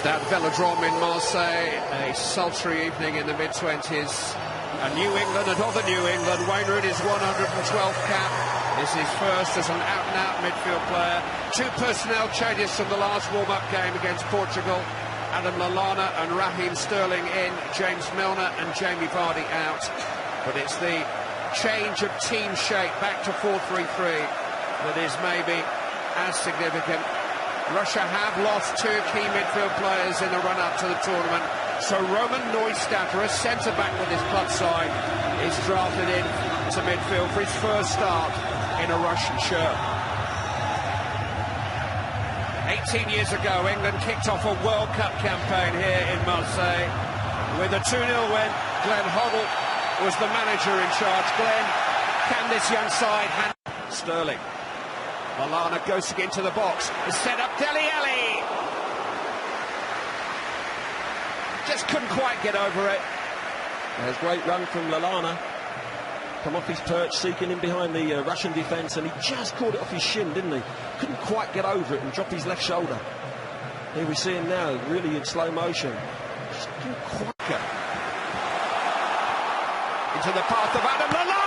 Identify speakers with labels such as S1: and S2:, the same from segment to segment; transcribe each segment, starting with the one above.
S1: Stade Velodrome in Marseille, a sultry evening in the mid-20s. And New England and other New England, Wayne Rooney's 112th cap is his first as an out-and-out midfield player. Two personnel changes from the last warm-up game against Portugal. Adam Lallana and Raheem Sterling in, James Milner and Jamie Vardy out. But it's the change of team shape back to 4-3-3 that is maybe as significant. Russia have lost two key midfield players in the run-up to the tournament. So Roman Neustadter, a centre-back with his club side, is drafted in to midfield for his first start in a Russian shirt. 18 years ago, England kicked off a World Cup campaign here in Marseille with a 2-0 win. Glenn Hoddle was the manager in charge. Glenn, can this young side handle? Sterling. Lallana goes into the box. It's set up Dele Alli. Just couldn't quite get over it.
S2: There's a great run from Lallana. Come off his perch, seeking in behind the Russian defence, and he just caught it off his shin, didn't he? Couldn't quite get over it and drop his left shoulder. Here we see him now, really in slow motion. Just couldn't quite get
S1: into the path of Adam Lallana.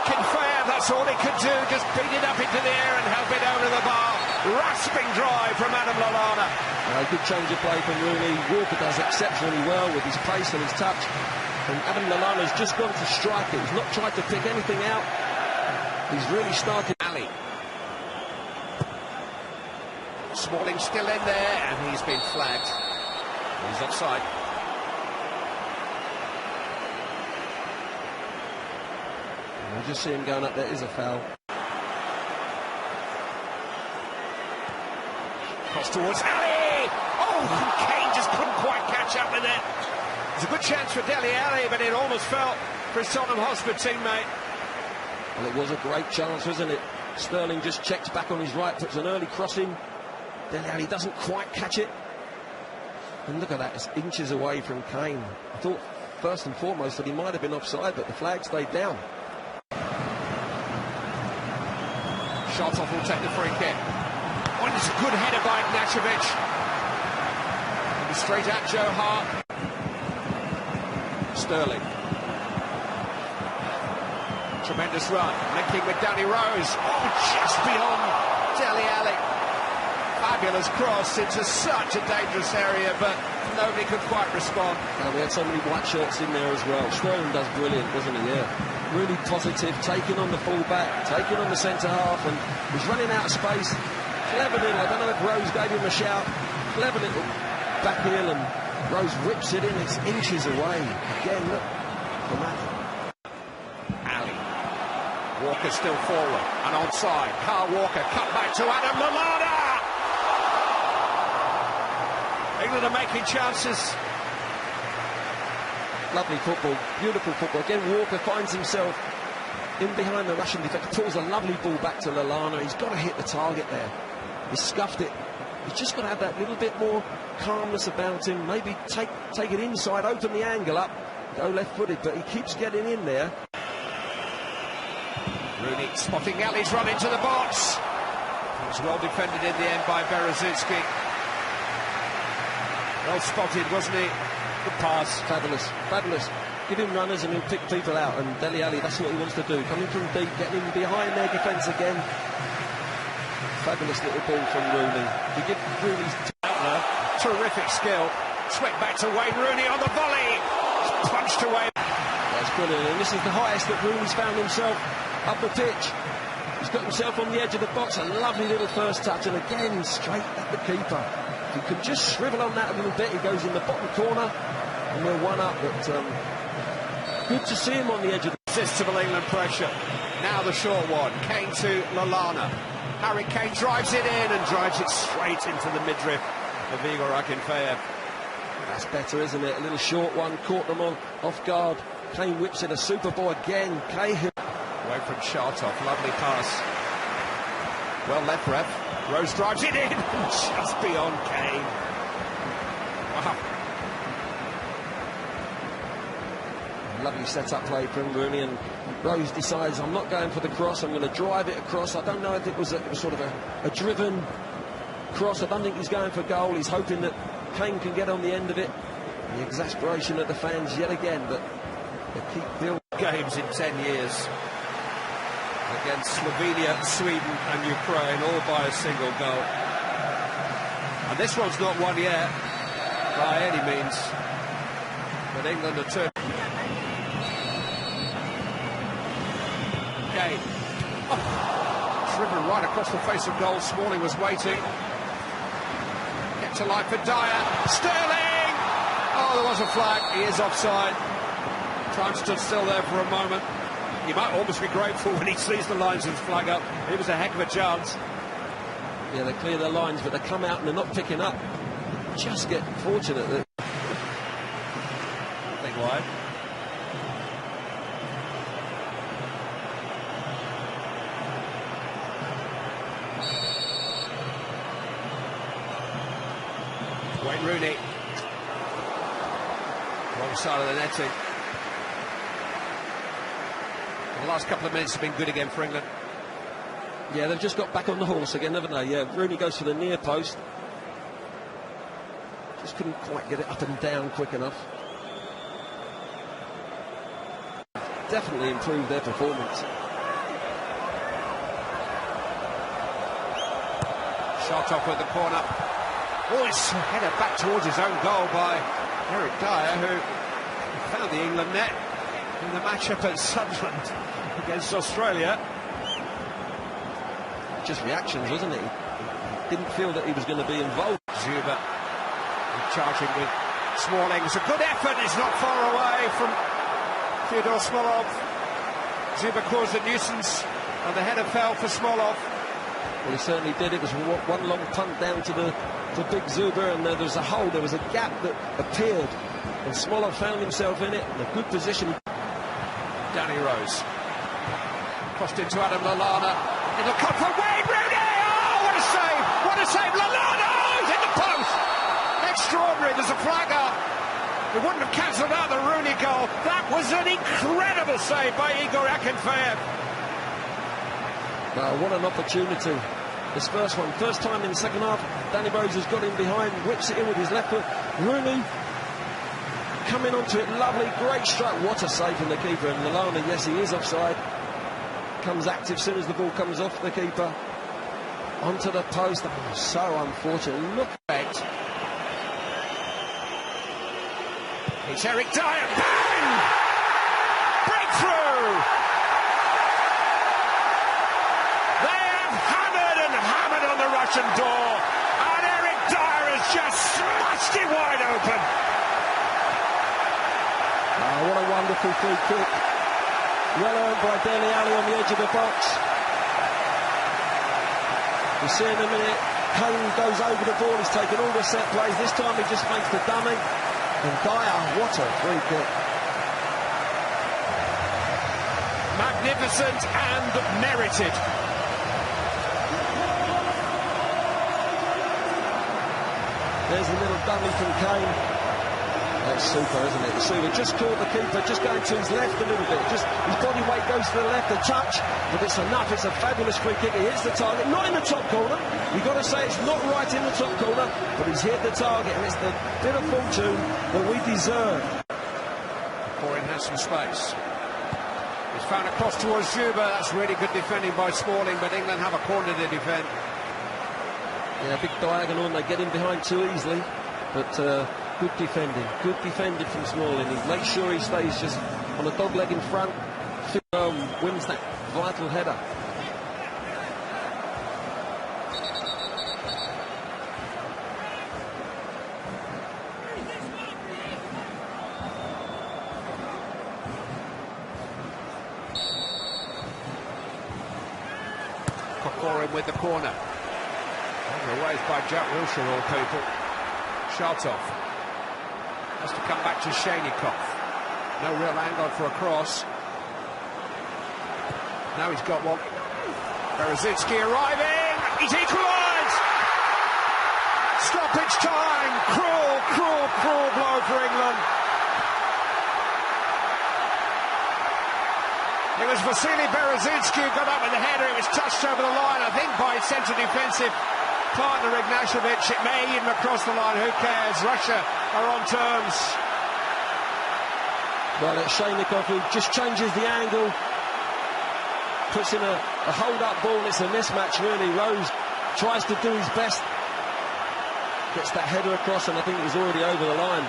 S1: Akinfeev, that's all he could do, just beat it up into the air and help it over the bar. Rasping drive from Adam Lallana.
S2: Good change of play from Rooney. Walker does exceptionally well with his pace and his touch. And Adam Lallana's just gone to strike it. He's not tried to pick anything out. He's really started.
S1: Ali. Smalling still in there, and he's been flagged. He's offside.
S2: We'll just see him going up there. Is a foul.
S1: Cross towards Ali. Oh, Kane just couldn't quite catch up with it. It's a good chance for Dele Alli, but it almost fell for his Tottenham Hotspur teammate.
S2: Well, it was a great chance, wasn't it? Sterling just checks back on his right, puts an early cross in. Dele Alli doesn't quite catch it. And look at that, it's inches away from Kane. I thought, first and foremost, that he might have been offside, but the flag stayed down.
S1: Shartov will take the free kick. Oh, it's a good header by Ignashevich. Straight at Joe Hart. Sterling. Tremendous run, linking with Danny Rose. Oh, just beyond Dele Alli. Fabulous cross into such a dangerous area, but nobody could quite respond.
S2: And we had so many white shirts in there as well. Sterling does brilliant, doesn't he? Yeah. Really positive, taking on the full-back, taking on the centre-half, and he's running out of space. Clever little, I don't know if Rose gave him a shout. Clever little back heel, and Rose rips it in. It's inches away. Again, look. From Ali.
S1: Walker still forward and onside. Carl Walker cut back to Adam Lallana. England are making chances.
S2: Lovely football, beautiful football. Again, Walker finds himself in behind the Russian defence. Pulls a lovely ball back to Lallana. He's got to hit the target there. He scuffed it. He's just got to have that little bit more calmness about him. Maybe take it inside, open the angle up, go left-footed, but he keeps getting in there.
S1: Rooney spotting Ali's run into the box. It was well defended in the end by Berezicki. Well spotted, wasn't he? Good pass.
S2: Fabulous, fabulous. Give him runners and he'll pick people out. And Dele Alli, that's what he wants to do. Coming from deep, getting in behind their defence again. Fabulous little ball from Rooney. To give Rooney's
S1: terrific skill. Swept back to Wayne Rooney on the volley. It's punched away.
S2: That's brilliant. And this is the highest that Rooney's found himself up the pitch. He's got himself on the edge of the box. A lovely little first touch, and again straight at the keeper. If he could just shrivel on that a little bit, he goes in the bottom corner, and we're one up. But good to see him on the edge of the
S1: irresistible England pressure. Now the short one. Kane to Lallana. Harry Kane drives it in and drives it straight into the midriff of Igor Akinfeev.
S2: That's better, isn't it? A little short one, caught them on off guard. Kane whips in a super ball again. Cahill.
S1: Away from Shartov, lovely pass. Well left, ref. Rose drives it in, just beyond Kane. Wow.
S2: Lovely set-up play from Rooney, and Rose decides, I'm not going for the cross, I'm going to drive it across. I don't know if it was sort of a driven cross. I don't think he's going for goal. He's hoping that Kane can get on the end of it. The exasperation of the fans yet again, but they keep building.
S1: Games in 10 years against Slovenia, Sweden and Ukraine, all by a single goal. And this one's not won yet, by any means. But England are turning. Okay. It's driven right across the face of goal. Smalling was waiting. Kept alive for Dyer. Sterling! Oh, there was a flag. He is offside. Time stood still there for a moment. You might almost be grateful when he sees the linesman's flag up. It was a heck of a chance.
S2: Yeah, they clear their lines, but they come out and they're not picking up. Just get fortunate that.
S1: Nothing wide. Wayne Rooney. Wrong side of the netting. The last couple of minutes have been good again for England.
S2: Yeah, they've just got back on the horse again, haven't they? Yeah, Rooney goes for the near post. Just couldn't quite get it up and down quick enough. Definitely improved their performance.
S1: Shot off at the corner. Oh, it's headed back towards his own goal by Eric Dyer, who found the England net in the matchup at Sunderland against Australia.
S2: Just reactions, wasn't it? Didn't feel that he was going to be involved.
S1: Zuba charging with Smalling. It's a good effort. It's not far away from Fyodor Smolov. Zuba caused a nuisance and the header fell for Smolov.
S2: Well, he certainly did. It was one long punt down to Big Zuba, and there was a hole, there was a gap that appeared, and Smolov found himself in it in a good position.
S1: Danny Rose crossed into Adam Lallana. It'll come from Wayne Rooney. Oh, what a save! What a save! Lallana! Oh, he's hit the post. Extraordinary. There's a flag up. It wouldn't have cancelled out the Rooney goal. That was an incredible save by Igor Akinfeev.
S2: Well, what an opportunity. This first one, first time in the second half, Danny Rose has got in behind, whips it in with his left foot. Rooney coming onto it, lovely, great strike. What a save from the keeper. And Lallana, yes, he is offside. Comes active as soon as the ball comes off the keeper. Onto the post. Oh, so unfortunate. Look at it.
S1: It's Eric Dyer. Bang! Breakthrough! They have hammered and hammered on the Russian door, and Eric Dyer has just smashed it wide open.
S2: Oh, what a wonderful free kick. Well earned by Dele Alli on the edge of the box. We'll see in a minute. Kane goes over the ball. He's taken all the set plays. This time he just makes the dummy. And Dyer, what a free kick.
S1: Magnificent and merited.
S2: There's the little dummy from Kane. That's super, isn't it? Super just caught the keeper, just going to his left a little bit. Just his body weight goes to the left, a touch, but it's enough. It's a fabulous free kick. He hits the target, not in the top corner. You've got to say it's not right in the top corner, but he's hit the target, and it's the bit of fortune that we deserve.
S1: Corin has some space. He's found a cross towards Zuba. That's really good defending by Smalling, but England have a corner to defend.
S2: Yeah, big diagonal, and they get in behind too easily, but good defending from Smalling. He makes sure he stays just on a dog leg in front. Wins that vital header.
S1: Kokorin with the corner. Away by Jack Wilshere, all people. Shartov has to come back to Shaynikov. No real angle for a cross. Now he's got one. Berezitsky arriving. He's equalised. Stoppage time. Cruel blow for England. It was Vasily Berezitsky who got up with the header. It was touched over the line, I think, by central defensive partner Ignashevich. It may even across the line, who cares? Russia are on terms.
S2: Well, it's Shaynikov who just changes the angle, puts in a hold-up ball. It's a mismatch, really. Rose tries to do his best, gets that header across, and I think it was already over the line.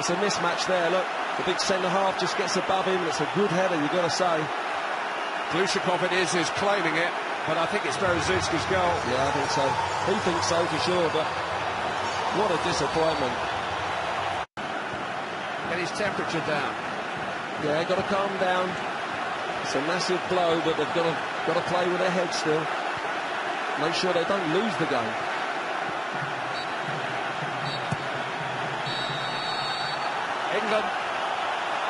S2: It's a mismatch there. Look, the big centre-half just gets above him. It's a good header, you've got to say.
S1: Glushikov it is who's claiming it, but I think it's Berezutski's goal.
S2: Yeah, I think so. He thinks so for sure, but what a disappointment.
S1: Get his temperature down.
S2: Yeah, got to calm down. It's a massive blow, but they've got to play with their head still. Make sure they don't lose the game.
S1: England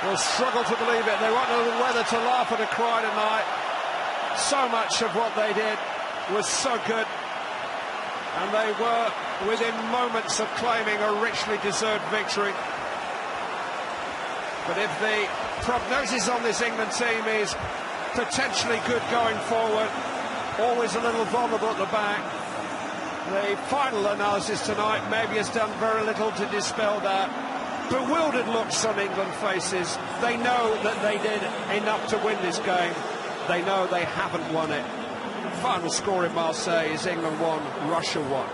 S1: will struggle to believe it. They won't know whether to laugh or to cry tonight. So much of what they did was so good, and they were within moments of claiming a richly deserved victory. But if the prognosis on this England team is potentially good going forward, always a little vulnerable at the back, the final analysis tonight maybe has done very little to dispel that. Bewildered looks on England faces. They know that they did enough to win this game. They know they haven't won it. Final score in Marseille is England 1, Russia 1.